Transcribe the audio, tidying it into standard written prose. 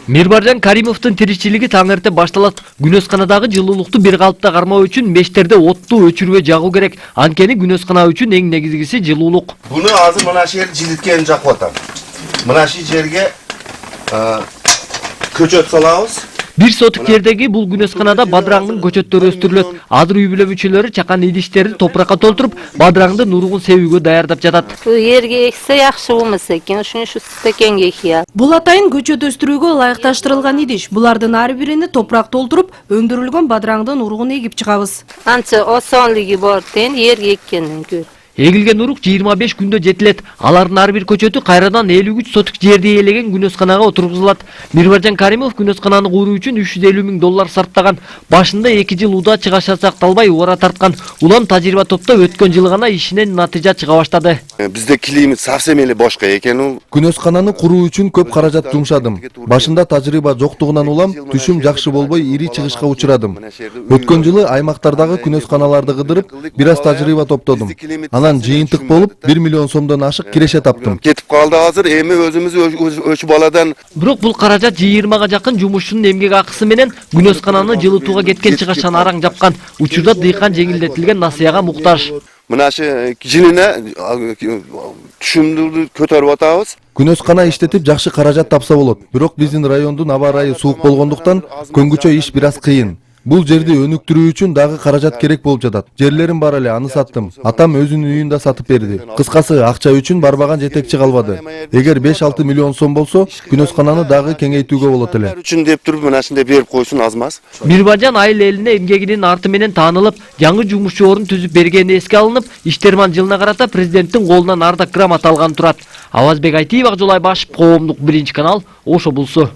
Мирбаржан Каримовдун тиричилиги таң эрте башталат. Күнөсканадагы жылуулукту бир калыпта кармоо үчүн мештерде отту өчүрбөй жагуу керек. Анткени күнөскана үчүн эң негизгиси жылуулук. Буну азыр мына шу жерге жылиткени жакып атам. Мына шу жерге көчөт салабыз. Бир сотук жердеги бул күнөсканада бадыраңдын көчөттөрү өстүрүлөт. Азыр үй бүлө мүчөлөрү чакан идиштерин топуракка толтуруп, бадыраңдын уругун себүүгө даярдап жатат. Yerге ekse yaxşı olmasa eкен, ошон şu стакенге ekýär. Бул атайын көчөт өстүрүүгө ылайыкташтырылган идиш. Булардын ар биrini топурак толтуруп, өндүрүлгөн бадыраңдын уругун эгип чыгабыз. Ança osonligi bor ten yerge ekkenden ko'ra. Эгилген урук 25 күндө жетилет. Алардын ар бир көчөтү кайрадан 53 сотук жерди ээлеген күнөсканага отургузулат. Мирбаржан Каримов күнөскананы куруу үчүн 350 000 доллар сарптаган. Башында 2 жыл уда чыгаша сакталбай ора тарткан. Улам тажрыйба топто өткөн жылы гана ишинен натыйжа чыга баштады. Бизде климат совсем эле башка экен ул. Күнөскананы куруу үчүн көп каражат жумшадым. Башында тажрыйба жоктугунан улам түшүм жакшы болбой ири чыгышка учурадым. Өткөн жылы аймактардагы күнөсканаларды кыдырып, бир аз тажрыйба топтодум. Анан жыйынтык болуп 1 миллион сомдон ашык киреше таптым. Кетип калды азыр, эми өзүмүз өчү баладан. Бирок бул каражат 20га жакын жумушчунун эмгек акысы менен күнөскананы жылытууга кеткен чыгашан араң жапкан. Учурда дыйкан жеңилдетилген насыяга муктаж. Мына шу жылына түшүмдү көтөрүп атабыз. Күнөскана иштетип жакшы каражат тапса болот. Бирок биздин райондун аба ырайы суук болгондуктан көңгүчө иш бир аз кыйын. Бул жерди өнүктүрүү үчүн дагы каражат керек болуп жатат. Жерлерим бар эле, аны саттым. Атам өзүнүн үйүн да сатып берди. Кыскасы, акча үчүн барбаган жетекчи калбады. Эгер 5-6 миллион сом болсо, күнөскананы дагы кеңейтүүгө болот эле. Үчүн деп туруп мына ушундай берип койсун азмаз. Мирбаржан айыл элине эмгегинин арты менен таанылып, жаңы жумушчу орун түзүп бергени эске алынып, Иштерман жылына карата президенттин колунан ардак грамота алган турат. Авазбек Айтиев, Акжол Айбашев, Коомдук 1 канал, Ош облусу.